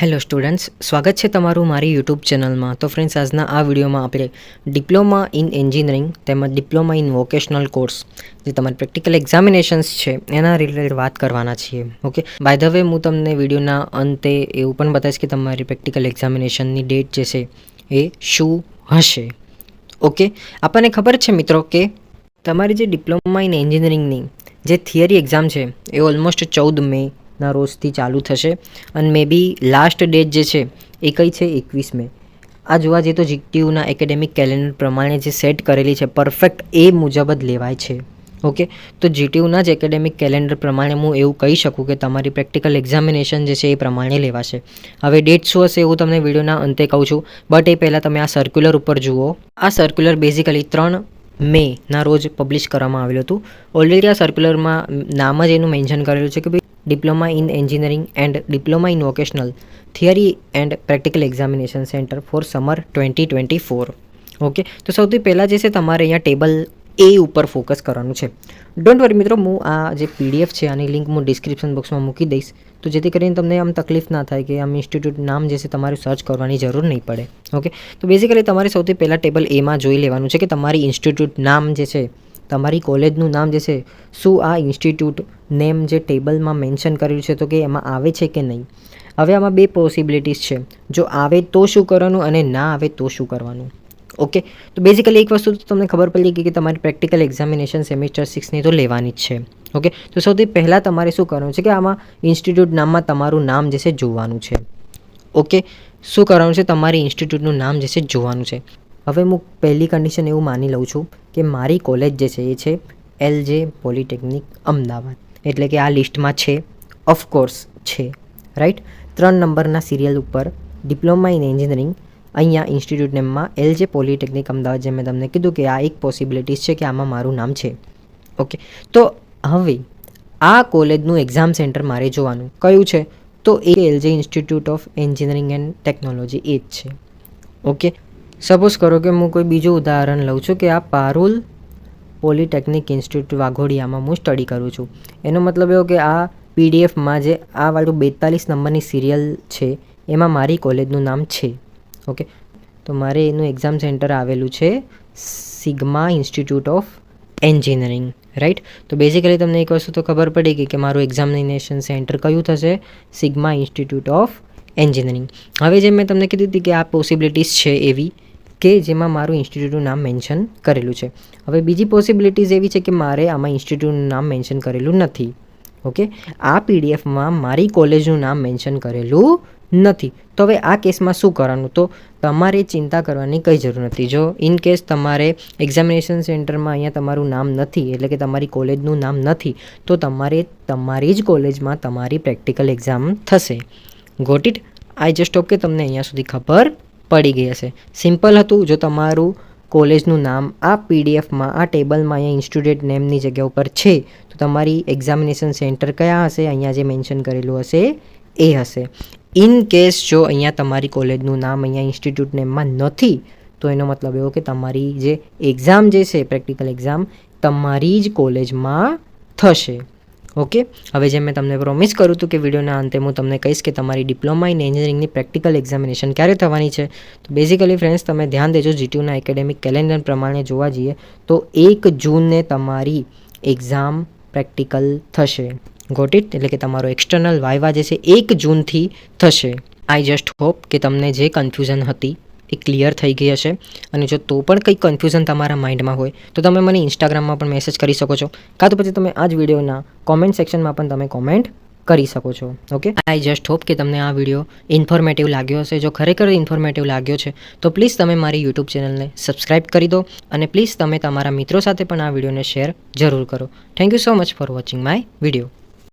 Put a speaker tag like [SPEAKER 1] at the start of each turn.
[SPEAKER 1] Hello students, સ્વાગત છે તમારું મારી યુટ્યુબ ચેનલમાં. તો ફ્રેન્ડ્સ, આજના આ વિડીયોમાં આપણે ડિપ્લોમા ઇન એન્જિનિયરિંગ તેમજ ડિપ્લોમા ઇન વોકેશનલ કોર્સ જે તમારી પ્રેક્ટિકલ એક્ઝામિનેશન્સ છે એના રિલેટેડ વાત કરવાના છીએ. ઓકે, બાય ધ વે હું તમને વિડીયોના અંતે એવું પણ બતાવીશ કે તમારી પ્રેક્ટિકલ એક્ઝામિનેશનની ડેટ જે છે એ શું હશે. ઓકે, આપણને ખબર છે મિત્રો કે તમારી જે ડિપ્લોમા ઇન એન્જિનિયરિંગની જે થિયરી એક્ઝામ છે એ ઓલમોસ્ટ 14 મે ના રોજથી ચાલુ થશે અને મે બી લાસ્ટ ડેટ જે છે એ કઈ છે 21 મે. આ જોવા જઈએ તો જીટીયુના એકેડેમિક કેલેન્ડર પ્રમાણે જે સેટ કરેલી છે પરફેક્ટ એ મુજબ જ લેવાય છે. ઓકે, તો જીટીયુના જ એકેડેમિક કેલેન્ડર પ્રમાણે હું એવું કહી શકું કે તમારી પ્રેક્ટિકલ એક્ઝામિનેશન જે છે એ પ્રમાણે લેવાશે. હવે ડેટ શું હશે એવું તમને વિડીયોના અંતે કહું છું, બટ એ પહેલાં તમે આ સર્ક્યુલર ઉપર જુઓ. આ સર્ક્યુલર બેઝિકલી 3 મે ના રોજ પબ્લિશ કરવામાં આવેલું હતું. ઓલરેડી આ સર્ક્યુલરમાં નામ જ એનું મેન્શન કરેલું છે કે ભાઈ diploma in engineering and diploma in vocational theory and practical examination centre for summer 2024. Okay, તો સૌથી પહેલાં જે છે તમારે અહીંયા ટેબલ એ ઉપર ફોકસ કરવાનું છે. ડોન્ટ વરી મિત્રો, હું આ જે પીડીએફ છે આની લિંક હું ડિસ્ક્રિપ્શન બોક્સમાં મૂકી દઈશ, તો જેથી કરીને તમને આમ તકલીફ ના થાય કે આમ ઇન્સ્ટિટ્યૂટ નામ જે છે તમારે સર્ચ કરવાની જરૂર નહીં પડે. ઓકે, તો બેઝિકલી તમારે સૌથી પહેલાં ટેબલ એમાં જોઈ લેવાનું છે કે તમારી ઇન્સ્ટિટ્યૂટ નામ જે છે, તમારી કોલેજનું નામ જે છે, શું આ ઇન્સ્ટિટ્યૂટ નેમ જે ટેબલમાં મેન્શન કરેલું છે તો કે એમાં આવે છે કે નહીં. હવે આમાં બે પોસિબિલિટીઝ છે, જો આવે તો શું કરવાનું અને ના આવે તો શું કરવાનું. ઓકે, તો બેઝિકલી એક વસ્તુ તો તમને ખબર પડી ગઈ કે તમારી પ્રેક્ટિકલ એક્ઝામિનેશન સેમિસ્ટર 6ની તો લેવાની જ છે. ઓકે, તો સૌથી પહેલાં તમારે શું કરવાનું છે કે આમાં ઇન્સ્ટિટ્યૂટ નામમાં તમારું નામ જે છે જોવાનું છે. ઓકે, શું કરવાનું છે, તમારી ઇન્સ્ટિટ્યૂટનું નામ જે છે જોવાનું છે. હવે હું પહેલી કન્ડિશન એવું માની લઉં છું કે મારી કોલેજ જે છે એ છે LJ પોલિટેકનિક અમદાવાદ, એટલે કે આ લિસ્ટમાં છે, ઓફકોર્સ છે, રાઈટ. 3 નંબરના સિરિયલ ઉપર ડિપ્લોમા ઇન એન્જિનિયરિંગ, અહીંયા ઇન્સ્ટિટ્યૂટ નેમમાં LJ પોલિટેકનિક અમદાવાદ, જે મેં તમને કીધું કે આ એક પોસિબિલિટીઝ છે કે આમાં મારું નામ છે. ઓકે, તો હવે આ કોલેજનું એક્ઝામ સેન્ટર મારે જોવાનું કયું છે, તો એ LJ Institute of Engineering and Technology એ જ છે. ઓકે, સપોઝ કરો કે હું કોઈ બીજું ઉદાહરણ લઉં છું કે આ પારુલ પોલિટેકનિક ઇન્સ્ટિટ્યૂટ વાઘોડિયામાં હું સ્ટડી કરું છું. એનો મતલબ એવો કે આ પીડીએફમાં જે આ વાળું 42 નંબરની સિરિયલ છે એમાં મારી કોલેજનું નામ છે. ઓકે, તો મારે એનું એક્ઝામ સેન્ટર આવેલું છે sigma institute of engineering, right. તો બેઝિકલી તમને એક વસ્તુ તો ખબર પડી ગઈ કે મારું એક્ઝામિનેશન સેન્ટર કયું થશે, સિગ્મા ઇન્સ્ટિટ્યૂટ ઓફ એન્જિનિયરિંગ. હવે જે મેં તમને કીધી હતી કે આ પોસિબિલિટીઝ છે એવી કે જેમાં મારું ઇન્સ્ટિટ્યૂટનું નામ મેન્શન કરેલું છે. હવે બીજી પોસિબિલિટીઝ એવી છે કે મારે આમાં ઇન્સ્ટિટ્યૂટનું નામ મેન્શન કરેલું નથી. ઓકે, આ પીડીએફમાં મારી કોલેજનું નામ મેન્શન કરેલું નથી. તો હવે આ કેસમાં શું કરવાનું, તો તમારે ચિંતા કરવાની કંઈ જરૂર નથી. જો ઇન કેસ તમારે એક્ઝામિનેશન સેન્ટરમાં અહીંયા તમારું નામ નથી, એટલે કે તમારી કોલેજનું નામ નથી, તો તમારે તમારી જ કોલેજમાં તમારી પ્રેક્ટિકલ એક્ઝામ થશે. Got it? I just hope કે તમને અહીંયા સુધી ખબર પડી ગઈ હશે. સિમ્પલ હતું. જો તમારું કોલેજનું નામ આ પીડીએફમાં આ ટેબલમાં અહીંયા ઇન્સ્ટિટ્યૂટ નેમની જગ્યા ઉપર છે, તો તમારી એક્ઝામિનેશન સેન્ટર કયા હશે, અહીંયા જે મેન્શન કરેલું હશે એ હશે. ઇન કેસ જો અહીંયા તમારી કોલેજનું નામ અહીંયા ઇન્સ્ટિટ્યૂટ નેમમાં નથી, તો એનો મતલબ એવો કે તમારી જે એક્ઝામ જે છે પ્રેક્ટિકલ એક્ઝામ તમારી જ કોલેજમાં થશે. ઓકે, હવે જેમ મેં તમને પ્રોમિસ કર્યું હતું કે વિડીયોના અંતે હું તમને કહીશ કે તમારી ડિપ્લોમા ઇન એન્જિનિયરિંગની પ્રેક્ટિકલ એક્ઝામિનેશન ક્યારે થવાની છે. તો બેઝિકલી ફ્રેન્ડ્સ, તમે ધ્યાન દેજો, જીટીયુના એકેડેમિક કેલેન્ડર પ્રમાણે જોવા જઈએ તો 1 જૂનને તમારી એક્ઝામ પ્રેક્ટિકલ થશે. Got it? એટલે કે તમારો એક્સટર્નલ વાઇવા જે છે 1 જૂનથી થશે. આઈ જસ્ટ હોપ કે તમને જે કન્ફ્યુઝન હતી એ ક્લિયર થઈ ગઈ હશે. અને જો તો પણ કંઈક કન્ફ્યુઝન તમારા માઇન્ડમાં હોય તો તમે મને ઇન્સ્ટાગ્રામમાં પણ મેસેજ કરી શકો છો, કાં તો પછી તમે આ જ વિડીયોના કોમેન્ટ સેક્શનમાં પણ તમે કોમેન્ટ કરી શકો છો. ઓકે, આઈ જસ્ટ હોપ કે તમને આ વિડીયો ઇન્ફોર્મેટિવ લાગ્યો હશે. જો ખરેખર ઇન્ફોર્મેટિવ લાગ્યો છે તો પ્લીઝ તમે મારી યુટ્યુબ ચેનલને સબસ્ક્રાઈબ કરી દો અને પ્લીઝ તમે તમારા મિત્રો સાથે પણ આ વિડીયોને શેર જરૂર કરો. Thank you so much for watching my video.